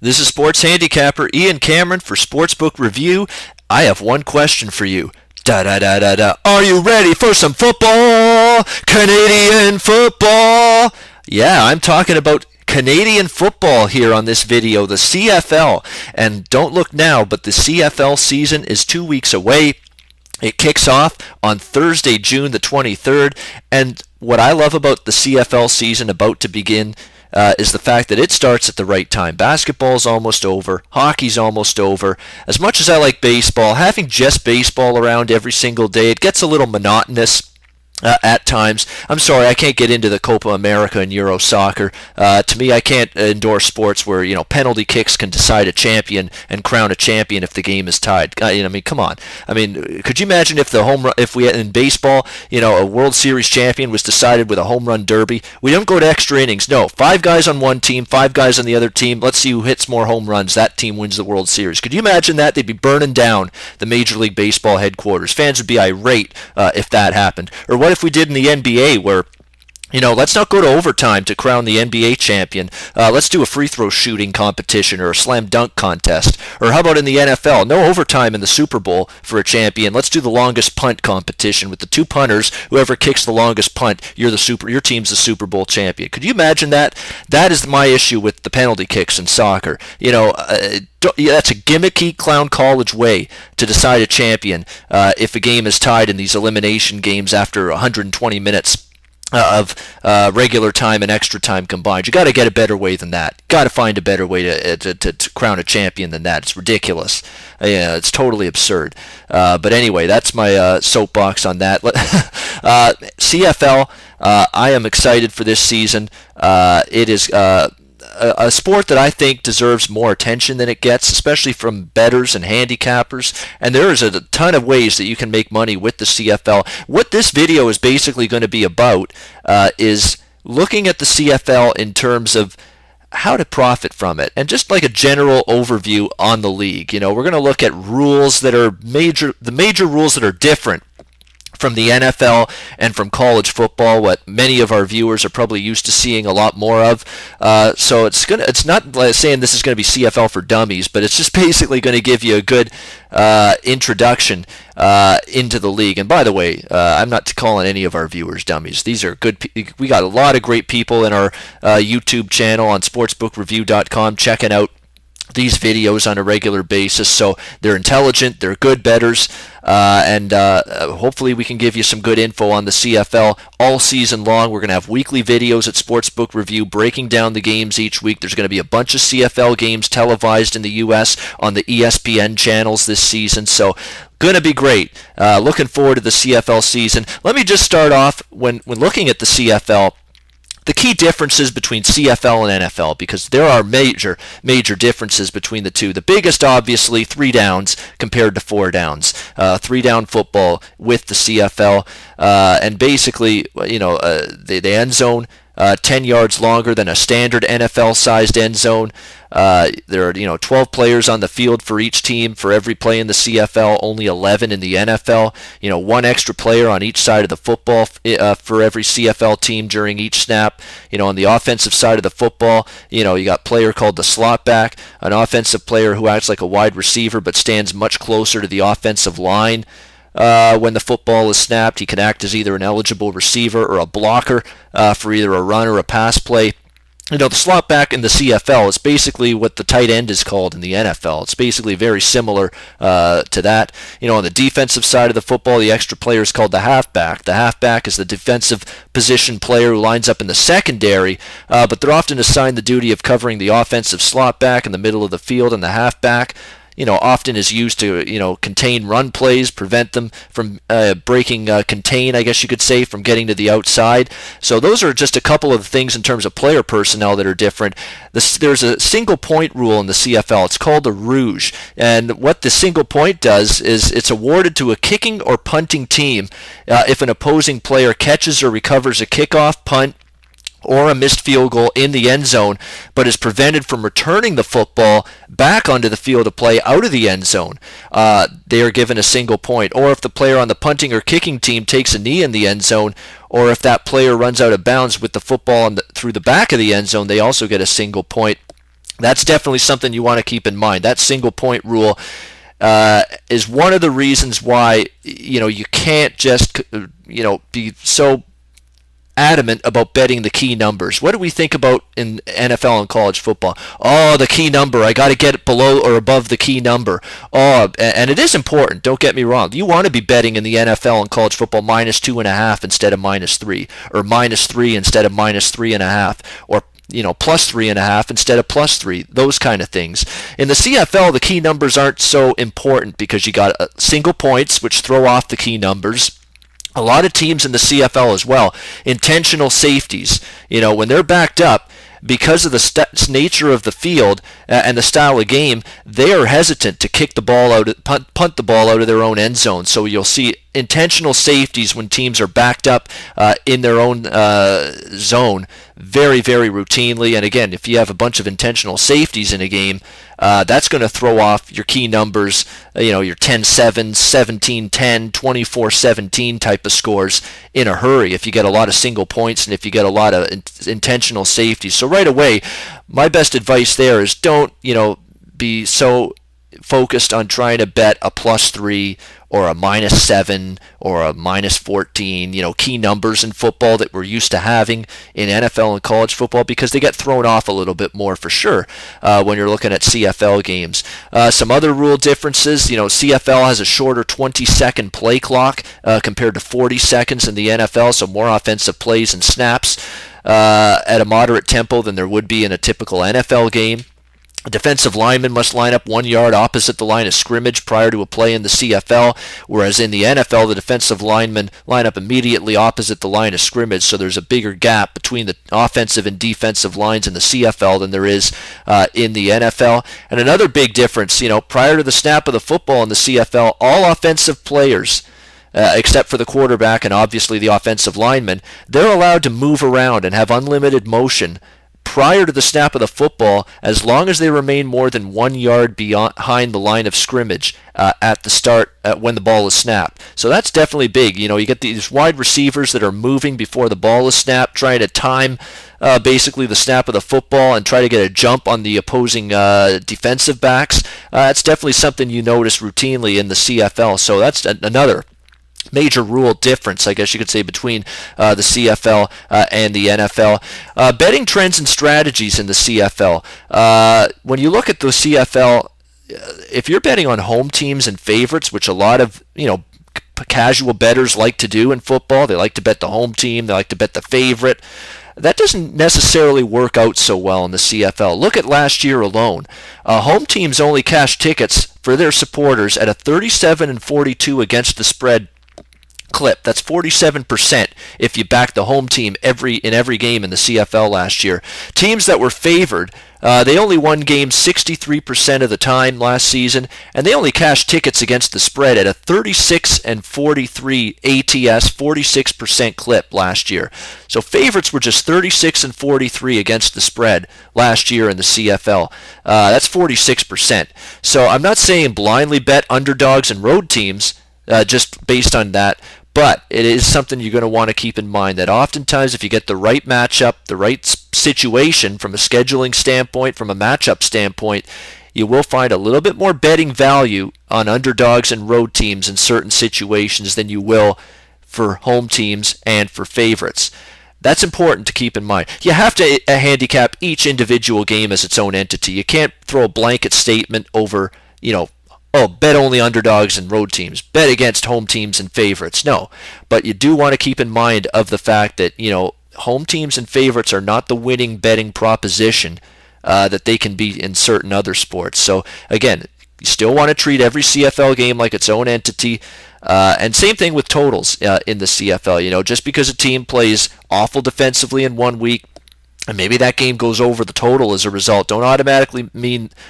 This is sports handicapper Ian Cameron for Sportsbook Review. I have one question for you. Da da da da da. Are you ready for some football? Canadian football. Yeah, I'm talking about Canadian football here on this video, the CFL. And don't look now, but the CFL season is 2 weeks away. It kicks off on Thursday, June the 23rd. And what I love about the CFL season about to begin is the fact that it starts at the right time. Basketball's almost over. Hockey's almost over. As much as I like baseball, having just baseball around every single day, it gets a little monotonous. At times. I'm sorry, I can't get into the Copa America and Euro soccer. To me, I can't endorse sports where, penalty kicks can decide a champion and crown a champion if the game is tied. Come on. Could you imagine if if we had in baseball, a World Series champion was decided with a home run derby? We don't go to extra innings. No, 5 guys on one team, 5 guys on the other team. Let's see who hits more home runs. That team wins the World Series. Could you imagine that? They'd be burning down the Major League Baseball headquarters. Fans would be irate if that happened. Or what if we did in the NBA where, let's not go to overtime to crown the NBA champion. Let's do a free throw shooting competition or a slam dunk contest. Or how about in the NFL? No overtime in the Super Bowl for a champion. Let's do the longest punt competition with the 2 punters. Whoever kicks the longest punt, your team's the Super Bowl champion. Could you imagine that? That is my issue with the penalty kicks in soccer. That's a gimmicky clown college way to decide a champion if a game is tied in these elimination games after 120 minutes of regular time and extra time combined. You got to get a better way than that. Got to find a better way to crown a champion than that. It's ridiculous. It's totally absurd. But anyway, that's my soapbox on that. CFL, I am excited for this season. It is a sport that I think deserves more attention than it gets, especially from bettors and handicappers. And there is a ton of ways that you can make money with the CFL. What this video is basically going to be about is looking at the CFL in terms of how to profit from it, and just like a general overview on the league. We're going to look at rules that are the major rules that are different from the NFL and from college football, what many of our viewers are probably used to seeing a lot more of. So it's not saying this is going to be CFL for dummies, but it's just basically going to give you a good introduction into the league. And by the way, I'm not calling any of our viewers dummies. These are good. We got a lot of great people in our YouTube channel on sportsbookreview.com checking out these videos on a regular basis, so they're intelligent, they're good bettors, and hopefully we can give you some good info on the CFL all season long. We're going to have weekly videos at Sportsbook Review breaking down the games each week. There's going to be a bunch of CFL games televised in the U.S. on the ESPN channels this season, so going to be great. Looking forward to the CFL season. Let me just start off when looking at the CFL. The key differences between CFL and NFL, because there are major differences between the two. The biggest, obviously, 3 downs compared to 4 downs. 3-down football with the CFL, and basically, the end zone 10 yards longer than a standard NFL-sized end zone. There are 12 players on the field for each team for every play in the CFL, only 11 in the NFL. 1 extra player on each side of the football for every CFL team during each snap. On the offensive side of the football, you got a player called the slot back, an offensive player who acts like a wide receiver but stands much closer to the offensive line. When the football is snapped, he can act as either an eligible receiver or a blocker for either a run or a pass play. The slot back in the CFL is basically what the tight end is called in the NFL. It's basically very similar to that. On the defensive side of the football, the extra player is called the halfback. The halfback is the defensive position player who lines up in the secondary, but they're often assigned the duty of covering the offensive slot back in the middle of the field, and the halfback often is used to, contain run plays, prevent them from contain, I guess you could say, from getting to the outside. So those are just a couple of things in terms of player personnel that are different. There's a single point rule in the CFL. It's called a rouge. And what the single point does is it's awarded to a kicking or punting team if an opposing player catches or recovers a kickoff, punt, or a missed field goal in the end zone, but is prevented from returning the football back onto the field of play out of the end zone. They are given a single point. Or if the player on the punting or kicking team takes a knee in the end zone, or if that player runs out of bounds with the football through the back of the end zone, they also get a single point. That's definitely something you want to keep in mind. That single point rule is one of the reasons why you can't just be so adamant about betting the key numbers. What do we think about in NFL and college football? Oh, the key number. I got to get it below or above the key number. Oh, and it is important. Don't get me wrong. You want to be betting in the NFL and college football -2.5 instead of -3, or -3 instead of -3.5, or +3.5 instead of +3, those kind of things. In the CFL, the key numbers aren't so important because you got single points, which throw off the key numbers. A lot of teams in the CFL as well, intentional safeties, when they're backed up, because of the nature of the field and the style of game, they are hesitant to kick the ball out, punt the ball out of their own end zone. So you'll see intentional safeties when teams are backed up in their own zone very, very routinely. And again, if you have a bunch of intentional safeties in a game, that's going to throw off your key numbers, your 10-7, 17-10, 24-17 type of scores in a hurry if you get a lot of single points and if you get a lot of intentional safeties. So right away, my best advice there is don't, be so focused on trying to bet a +3 or a -7 or a -14, key numbers in football that we're used to having in NFL and college football, because they get thrown off a little bit more for sure when you're looking at CFL games. Some other rule differences, CFL has a shorter 20-second play clock compared to 40 seconds in the NFL, so more offensive plays and snaps at a moderate tempo than there would be in a typical NFL game. A defensive lineman must line up 1 yard opposite the line of scrimmage prior to a play in the CFL, whereas in the NFL, the defensive linemen line up immediately opposite the line of scrimmage, so there's a bigger gap between the offensive and defensive lines in the CFL than there is in the NFL. And another big difference, prior to the snap of the football in the CFL, all offensive players, except for the quarterback and obviously the offensive lineman, they're allowed to move around and have unlimited motion prior to the snap of the football, as long as they remain more than 1 yard behind the line of scrimmage at the start when the ball is snapped. So that's definitely big. You get these wide receivers that are moving before the ball is snapped, trying to time basically the snap of the football and try to get a jump on the opposing defensive backs. That's definitely something you notice routinely in the CFL. So that's another major rule difference, I guess you could say, between the CFL and the NFL. Betting trends and strategies in the CFL. When you look at the CFL, if you're betting on home teams and favorites, which a lot of casual bettors like to do in football, they like to bet the home team, they like to bet the favorite. That doesn't necessarily work out so well in the CFL. Look at last year alone. Home teams only cashed tickets for their supporters at a 37-42 against the spread clip. That's 47% if you back the home team in every game in the CFL last year. Teams that were favored, they only won games 63% of the time last season, and they only cashed tickets against the spread at a 36-43 ATS, 46% clip last year. So favorites were just 36-43 against the spread last year in the CFL. That's 46%. So I'm not saying blindly bet underdogs and road teams just based on that, but it is something you're going to want to keep in mind, that oftentimes if you get the right matchup, the right situation from a scheduling standpoint, from a matchup standpoint, you will find a little bit more betting value on underdogs and road teams in certain situations than you will for home teams and for favorites. That's important to keep in mind. You have to handicap each individual game as its own entity. You can't throw a blanket statement over, bet only underdogs and road teams, bet against home teams and favorites. No, but you do want to keep in mind of the fact that, home teams and favorites are not the winning betting proposition that they can be in certain other sports. So again, you still want to treat every CFL game like its own entity. And same thing with totals in the CFL. Just because a team plays awful defensively in 1 week, and maybe that game goes over the total as a result, don't automatically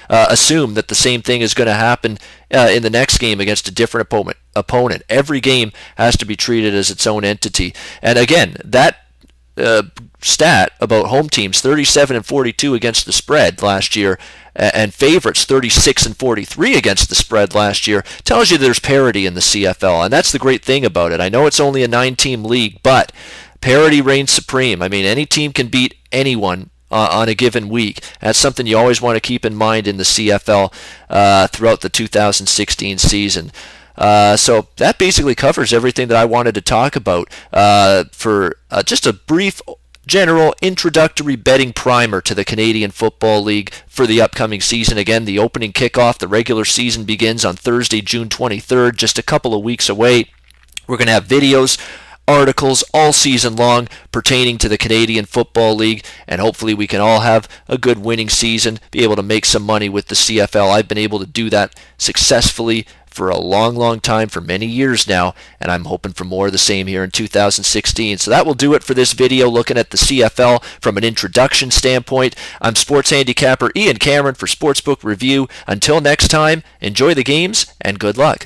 assume that the same thing is going to happen in the next game against a different opponent. Every game has to be treated as its own entity. And again, that stat about home teams 37-42 against the spread last year and favorites 36-43 against the spread last year tells you there's parity in the CFL, and that's the great thing about it. I know it's only a 9-team league, but parity reigns supreme. I mean, any team can beat anyone on a given week. That's something you always want to keep in mind in the CFL throughout the 2016 season. So that basically covers everything that I wanted to talk about for just a brief general introductory betting primer to the Canadian Football League for the upcoming season. Again, the opening kickoff, the regular season begins on Thursday, June 23rd, just a couple of weeks away. We're going to have videos, articles all season long pertaining to the Canadian Football League, and hopefully we can all have a good winning season, be able to make some money with the CFL. I've been able to do that successfully for a long time, for many years now, and I'm hoping for more of the same here in 2016. So that will do it for this video looking at the CFL from an introduction standpoint. I'm sports handicapper Ian Cameron for Sportsbook Review. Until next time, enjoy the games and good luck.